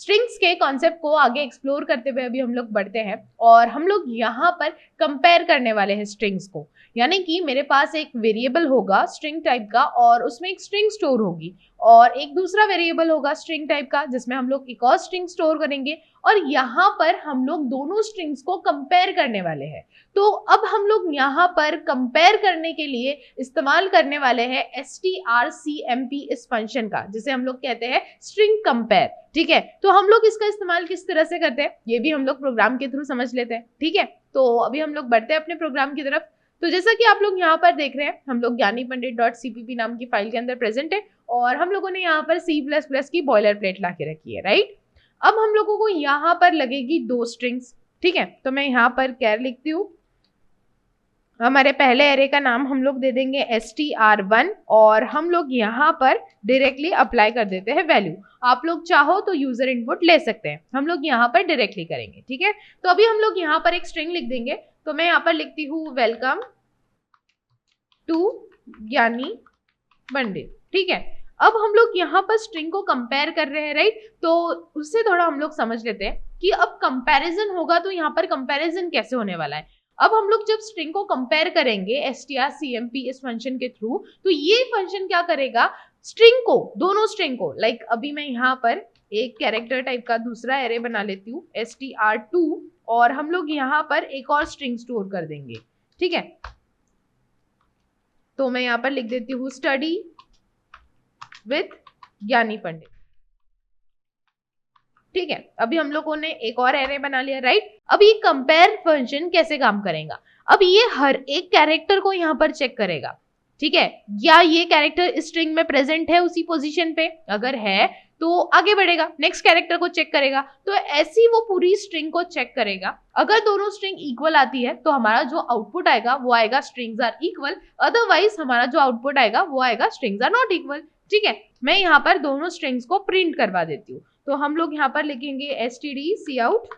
Strings के concept को आगे एक्सप्लोर करते हुए अभी हम लोग बढ़ते हैं और हम लोग यहाँ पर कंपेयर करने वाले हैं स्ट्रिंग्स को। यानी कि मेरे पास एक वेरिएबल होगा स्ट्रिंग टाइप का और उसमें एक स्ट्रिंग स्टोर होगी और एक दूसरा वेरिएबल होगा स्ट्रिंग टाइप का जिसमें हम लोग एक और स्ट्रिंग स्टोर करेंगे और यहाँ पर हम लोग दोनों स्ट्रिंग्स को कंपेयर करने वाले हैं। तो अब हम लोग यहाँ पर कंपेयर करने के लिए इस्तेमाल करने वाले हैं strcmp इस फंक्शन का, जिसे हम लोग कहते हैं स्ट्रिंग कंपेयर। ठीक है, तो हम लोग इसका इस्तेमाल किस तरह से करते हैं ये भी हम लोग प्रोग्राम के थ्रू समझ लेते हैं। ठीक है, तो अभी हम लोग बढ़ते हैं अपने प्रोग्राम की तरफ। तो जैसा कि आप लोग यहाँ पर देख रहे हैं, हम लोग ज्ञानीपंडित.cpp नाम की फाइल के अंदर प्रेजेंट है और हम लोगों ने यहाँ पर C++ की बॉयलर प्लेट ला के रखी है, राइट। अब हम लोगों को यहाँ पर लगेगी दो स्ट्रिंग्स। ठीक है, तो मैं यहाँ पर कैर लिखती हूँ। हमारे पहले एरे का नाम हम लोग दे देंगे str1 और हम लोग यहाँ पर डायरेक्टली अप्लाई कर देते हैं वैल्यू। आप लोग चाहो तो यूजर इनपुट ले सकते हैं, हम लोग यहाँ पर डायरेक्टली करेंगे। ठीक है, तो अभी हम लोग यहाँ पर एक स्ट्रिंग लिख देंगे। तो मैं यहाँ पर लिखती हूँ वेलकम टू ज्ञानी पंडित। ठीक है, अब हम लोग यहाँ पर स्ट्रिंग को कंपेयर कर रहे हैं, राइट। तो उससे थोड़ा हम लोग समझ लेते हैं कि अब कंपैरिजन होगा तो यहाँ पर कंपैरिजन कैसे होने वाला है। अब हम लोग जब स्ट्रिंग को कंपेयर करेंगे strcmp इस फंक्शन के थ्रू, तो ये फंक्शन क्या करेगा, स्ट्रिंग को, दोनों स्ट्रिंग को, लाइक अभी मैं यहाँ पर एक कैरेक्टर टाइप का दूसरा एरे बना लेती हूँ str2 और हम लोग यहाँ पर एक और स्ट्रिंग स्टोर कर देंगे। ठीक है, तो मैं यहाँ पर लिख देती हूँ स्टडी विथ ज्ञानी पंडित। ठीक है, अभी हम लोगों ने एक और एरे बना लिया, राइट। अब ये कंपेयर फंक्शन कैसे काम करेगा, अब ये हर एक कैरेक्टर को यहाँ पर चेक करेगा। ठीक है, या ये कैरेक्टर स्ट्रिंग में प्रेजेंट है उसी पोजीशन पे, अगर है तो आगे बढ़ेगा, नेक्स्ट कैरेक्टर को चेक करेगा। तो ऐसी वो पूरी स्ट्रिंग को चेक करेगा। अगर दोनों स्ट्रिंग इक्वल आती है तो हमारा जो आउटपुट आएगा वो आएगा स्ट्रिंग्स आर इक्वल, अदरवाइज हमारा जो आउटपुट आएगा वो आएगा स्ट्रिंग्स आर नॉट इक्वल। ठीक है, मैं यहाँ पर दोनों स्ट्रिंग्स को प्रिंट करवा देती हूँ। तो हम लोग यहाँ पर लिखेंगे std cout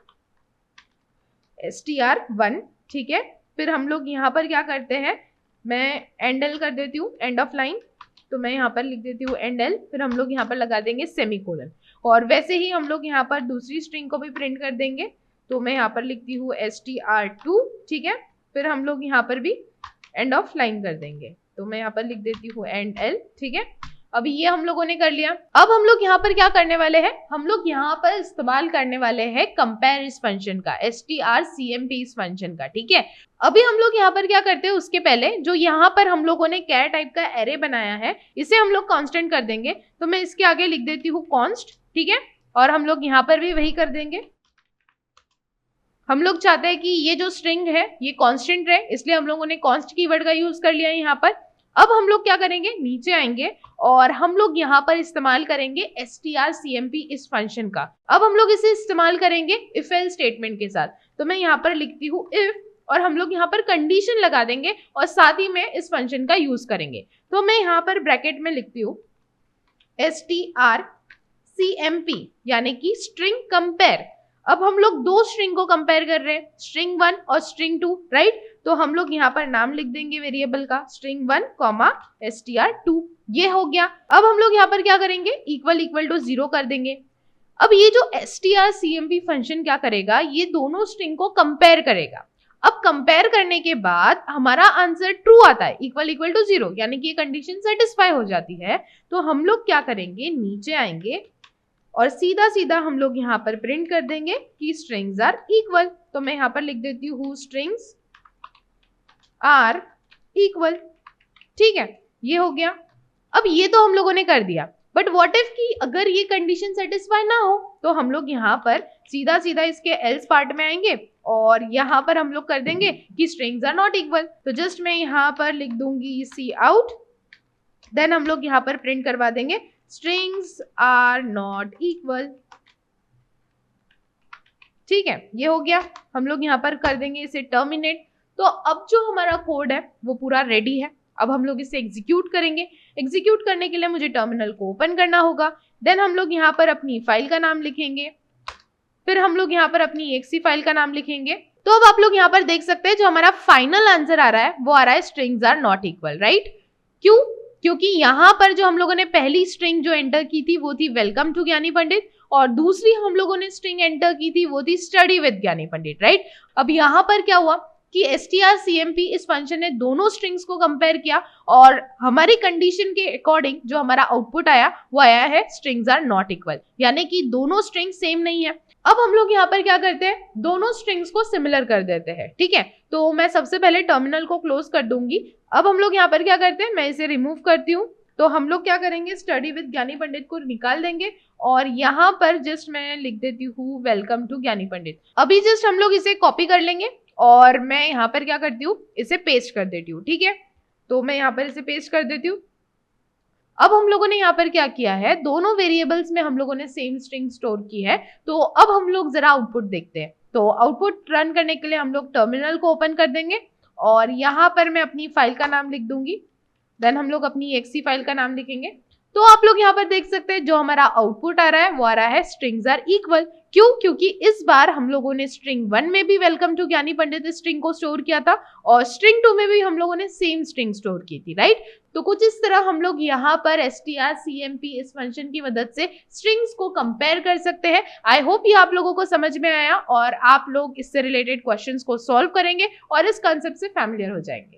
str1। ठीक है, फिर हम लोग यहाँ पर क्या करते हैं, मैं एंडल कर देती हूँ, एंड ऑफ लाइन। तो मैं यहाँ पर लिख देती हूँ एंडल, फिर हम लोग यहाँ पर लगा देंगे सेमीकोलन और वैसे ही हम लोग यहाँ पर दूसरी स्ट्रिंग को भी प्रिंट कर देंगे। तो मैं यहाँ पर लिखती हूँ str2। ठीक है, फिर हम लोग यहाँ पर भी एंड ऑफ लाइन कर देंगे। तो मैं यहाँ पर लिख देती हूँ एंड एल। ठीक है, अभी ये हम लोगों ने कर लिया। अब हम लोग यहाँ पर क्या करने वाले हैं, हम लोग यहाँ पर इस्तेमाल करने वाले हैं कंपेयर इस फंक्शन का, strcmp इस फंक्शन का। ठीक है, अभी हम लोग यहाँ पर क्या करते हैं, उसके पहले जो यहाँ पर हम लोगों ने कैर टाइप का एरे बनाया है इसे हम लोग कांस्टेंट कर देंगे। तो मैं इसके आगे लिख देती हूँ कॉन्स्ट। ठीक है, और हम लोग यहाँ पर भी वही कर देंगे। हम लोग चाहते हैं कि ये जो स्ट्रिंग है ये कांस्टेंट रहे, इसलिए हम लोगों ने कॉन्स्ट कीवर्ड का यूज कर लिया है यहाँ पर। अब हम लोग क्या करेंगे, नीचे आएंगे और हम लोग यहाँ पर इस्तेमाल करेंगे strcmp इस फंक्शन का। अब हम लोग इसे इस्तेमाल करेंगे इफ एल्स स्टेटमेंट के साथ। तो मैं यहाँ पर लिखती हूँ इफ और हम लोग यहाँ पर कंडीशन लगा देंगे और साथ ही में इस फंक्शन का यूज करेंगे। तो मैं यहाँ पर ब्रैकेट में लिखती हूँ strcmp यानी कि स्ट्रिंग कंपेयर। अब हम लोग दो स्ट्रिंग को कंपेयर कर रहे हैं, स्ट्रिंग 1 और स्ट्रिंग 2, राइट। तो हम लोग यहाँ पर नाम लिख देंगे वेरिएबल का string1, str2। ये हो गया। अब हम लोग यहाँ पर क्या करेंगे, इक्वल इक्वल टू 0 कर देंगे। अब ये जो strcmp फंक्शन क्या करेगा, ये दोनों स्ट्रिंग को कंपेयर करेगा। अब कंपेयर करने के बाद हमारा आंसर ट्रू आता है, इक्वल इक्वल टू 0, यानी कि ये कंडीशन सेटिस्फाई हो जाती है। तो हम लोग क्या करेंगे, नीचे आएंगे और सीधा सीधा हम लोग यहाँ पर प्रिंट कर देंगे कि स्ट्रिंग्स आर इक्वल। तो मैं यहाँ पर लिख देती हूँ स्ट्रिंग्स आर इक्वल। ठीक है, ये हो गया। अब ये तो हम लोगों ने कर दिया, बट व्हाट इफ कि अगर ये कंडीशन सेटिस्फाई ना हो, तो हम लोग यहाँ पर सीधा सीधा इसके एल्स पार्ट में आएंगे और यहाँ पर हम लोग कर देंगे कि स्ट्रिंग्स आर नॉट इक्वल। तो जस्ट मैं यहाँ पर लिख दूंगी सी आउट, देन हम लोग यहाँ पर प्रिंट करवा देंगे स्ट्रिंग्स आर नॉट इक्वल। ठीक है, ये हो गया। हम लोग यहाँ पर कर देंगे इसे टर्मिनेट। तो अब जो हमारा कोड है वो पूरा रेडी है। अब हम लोग इसे एग्जीक्यूट करेंगे। एग्जीक्यूट करने के लिए मुझे टर्मिनल को ओपन करना होगा। देन हम लोग यहाँ पर अपनी फाइल का नाम लिखेंगे, फिर हम लोग यहाँ पर अपनी exe फाइल का नाम लिखेंगे। तो अब आप लोग यहाँ पर देख सकते हैं जो हमारा फाइनल आंसर आ रहा है वो आ रहा है strings are not equal, right. क्यों? क्योंकि यहाँ पर जो हम लोगों ने पहली स्ट्रिंग जो एंटर की थी वो थी वेलकम टू ज्ञानी पंडित, और दूसरी हम लोगों ने स्ट्रिंग एंटर की थी वो थी स्टडी विद ज्ञानी पंडित, राइट। अब यहाँ पर क्या हुआ कि strcmp इस फंक्शन ने दोनों स्ट्रिंग्स को कंपेयर किया और हमारी कंडीशन के अकॉर्डिंग जो हमारा आउटपुट आया वो आया है स्ट्रिंग्स आर नॉट इक्वल, यानी कि दोनों स्ट्रिंग्स सेम नहीं है। अब हम लोग यहाँ पर क्या करते हैं, दोनों स्ट्रिंग्स को सिमिलर कर देते हैं, ठीक है। तो मैं सबसे पहले टर्मिनल को क्लोज कर दूंगी। अब हम लोग यहाँ पर क्या करते हैं, मैं इसे रिमूव करती हूँ। तो हम लोग क्या करेंगे, स्टडी विद ज्ञानी पंडित को निकाल देंगे और यहाँ पर जस्ट मैं लिख देती हूँ वेलकम टू ज्ञानी पंडित। अभी जस्ट हम लोग इसे कॉपी कर लेंगे और मैं यहाँ पर क्या करती हूँ, इसे पेस्ट कर देती हूँ, ठीक है। तो मैं यहाँ पर इसे पेस्ट कर देती हूँ। अब हम लोगों ने यहाँ पर क्या किया है, दोनों वेरिएबल्स में हम लोगों ने सेम स्ट्रिंग स्टोर की है। तो अब हम लोग जरा आउटपुट देखते हैं। तो आउटपुट रन करने के लिए हम लोग टर्मिनल को ओपन कर देंगे और यहाँ पर मैं अपनी फाइल का नाम लिख दूंगी। देन हम लोग अपनी एक्सी फाइल का नाम लिखेंगे। तो आप लोग यहाँ पर देख सकते हैं जो हमारा आउटपुट आ रहा है वो आ रहा है स्ट्रिंग्स आर इक्वल। क्यों? क्योंकि इस बार हम लोगों ने स्ट्रिंग 1 में भी वेलकम टू ज्ञानी पंडित स्ट्रिंग को स्टोर किया था और स्ट्रिंग 2 में भी हम लोगों ने सेम स्ट्रिंग स्टोर की थी, राइट। तो कुछ इस तरह हम लोग यहाँ पर strcmp इस फंक्शन की मदद से स्ट्रिंग्स को कंपेयर कर सकते हैं। आई होप ये आप लोगों को समझ में आया और आप लोग इससे रिलेटेड क्वेश्चंस को सॉल्व करेंगे और इस कॉन्सेप्ट से फैमिलियर हो जाएंगे।